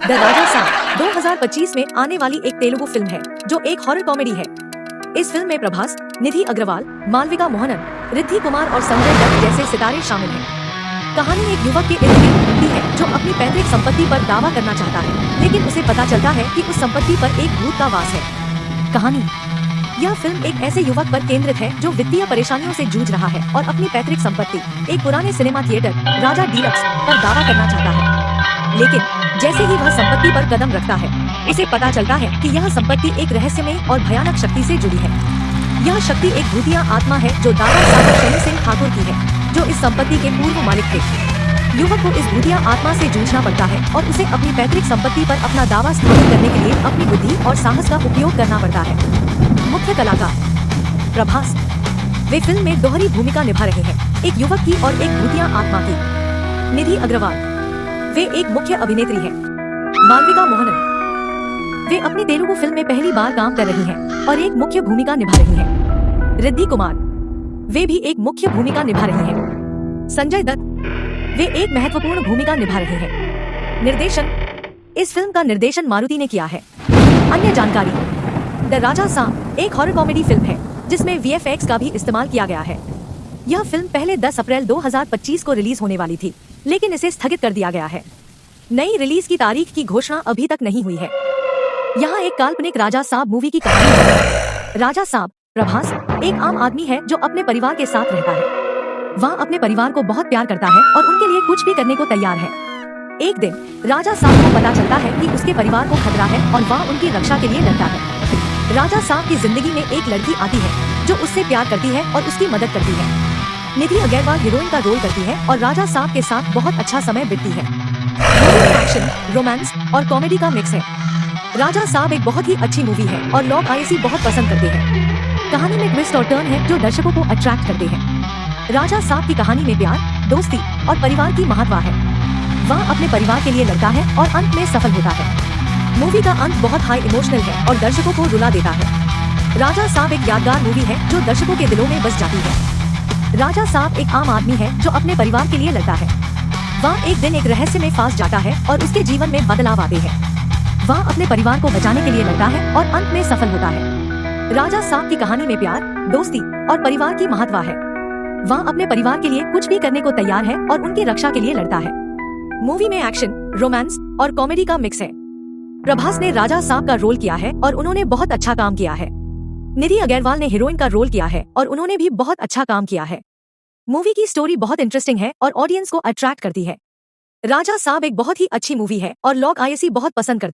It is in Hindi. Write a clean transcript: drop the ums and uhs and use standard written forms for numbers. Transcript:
द राजा साहब 2025 में आने वाली एक तेलुगु फिल्म है जो एक हॉरर कॉमेडी है। इस फिल्म में प्रभास, निधि अग्रवाल, मालविका मोहनन, रिद्धि कुमार और संजय दत्त जैसे सितारे शामिल हैं। कहानी एक युवक के इर्द गिर्द घूमती है जो अपनी पैतृक संपत्ति पर दावा करना चाहता है, लेकिन उसे पता चलता है कि उस संपत्ति पर एक भूत का वास है। कहानी यह फिल्म एक ऐसे युवक पर केंद्रित है जो वित्तीय परेशानियों से जूझ रहा है और अपनी पैतृक संपत्ति, एक पुराने सिनेमा थिएटर राजा डीलक्स पर दावा करना चाहता है। लेकिन जैसे ही वह संपत्ति पर कदम रखता है, उसे पता चलता है कि यह संपत्ति एक रहस्यमय और भयानक शक्ति से जुड़ी है। यह शक्ति एक भूतिया आत्मा है जो दादा साहब शनि सिंह ठाकुर की है, जो इस संपत्ति के पूर्व मालिक थे। युवक को इस भूतिया आत्मा से जूझना पड़ता है और उसे अपनी पैतृक संपत्ति पर अपना दावा स्थापित करने के लिए अपनी बुद्धि और साहस का उपयोग करना पड़ता है। मुख्य कलाकार प्रभास, वे फिल्म में दोहरी भूमिका निभा रहे हैं, एक युवक की और एक भूतिया आत्मा की। निधि अग्रवाल, वे एक मुख्य अभिनेत्री हैं। मालविका मोहनन, वे अपनी तेलुगु फिल्म में पहली बार काम कर रही हैं और एक मुख्य भूमिका निभा रही हैं। रिद्धि कुमार, वे भी एक मुख्य भूमिका निभा रही हैं। संजय दत्त, वे एक महत्वपूर्ण भूमिका निभा रहे हैं। निर्देशन, इस फिल्म का निर्देशन मारुति ने किया है। अन्य जानकारी, द राजा साहब एक हॉरर कॉमेडी फिल्म है जिसमें VFX का भी इस्तेमाल किया गया है। यह फिल्म पहले 10 अप्रैल 2025 को रिलीज होने वाली थी, लेकिन इसे स्थगित कर दिया गया है। नई रिलीज की तारीख की घोषणा अभी तक नहीं हुई है। यहाँ एक काल्पनिक राजा साहब मूवी की कहानी है। राजा साहब प्रभास एक आम आदमी है जो अपने परिवार के साथ रहता है। वह अपने परिवार को बहुत प्यार करता है और उनके लिए कुछ भी करने को तैयार है। एक दिन राजा साहब को पता चलता है कि उसके परिवार को खतरा है और वह उनकी रक्षा के लिए लड़ता है। राजा साहब की जिंदगी में एक लड़की आती है जो उससे प्यार करती है और उसकी मदद करती है। निधि अग्रवाल हीरोइन का रोल करती है और राजा साहब के साथ बहुत अच्छा समय बीतती है। मूवी में एक्शन, रोमांस और कॉमेडी का मिक्स है। राजा साहब एक बहुत ही अच्छी मूवी है और लोग इसे बहुत पसंद करते हैं। कहानी में ट्विस्ट और टर्न है जो दर्शकों को अट्रैक्ट करते हैं। राजा साहब की कहानी में प्यार, दोस्ती और परिवार की महत्व है। वह अपने परिवार के लिए लड़ता है और अंत में सफल होता है। मूवी का अंत बहुत हाई इमोशनल है और दर्शकों को रुला देता है। राजा साहब एक यादगार मूवी है जो दर्शकों के दिलों में बस जाती है। राजा साहब एक आम आदमी है जो अपने परिवार के लिए लड़ता है। वह एक दिन एक रहस्य में फंस जाता है और उसके जीवन में बदलाव आते हैं। वह अपने परिवार को बचाने के लिए लड़ता है और अंत में सफल होता है। राजा साहब की कहानी में प्यार, दोस्ती और परिवार की महत्व है। वह अपने परिवार के लिए कुछ भी करने को तैयार है और उनकी रक्षा के लिए लड़ता है। मूवी में एक्शन, रोमांस और कॉमेडी का मिक्स है। प्रभास ने राजा साहब का रोल किया है और उन्होंने बहुत अच्छा काम किया है। निधि अग्रवाल ने हीरोइन का रोल किया है और उन्होंने भी बहुत अच्छा काम किया है। मूवी की स्टोरी बहुत इंटरेस्टिंग है और ऑडियंस को अट्रैक्ट करती है। राजा साहब एक बहुत ही अच्छी मूवी है और लोग इसे बहुत पसंद करते हैं।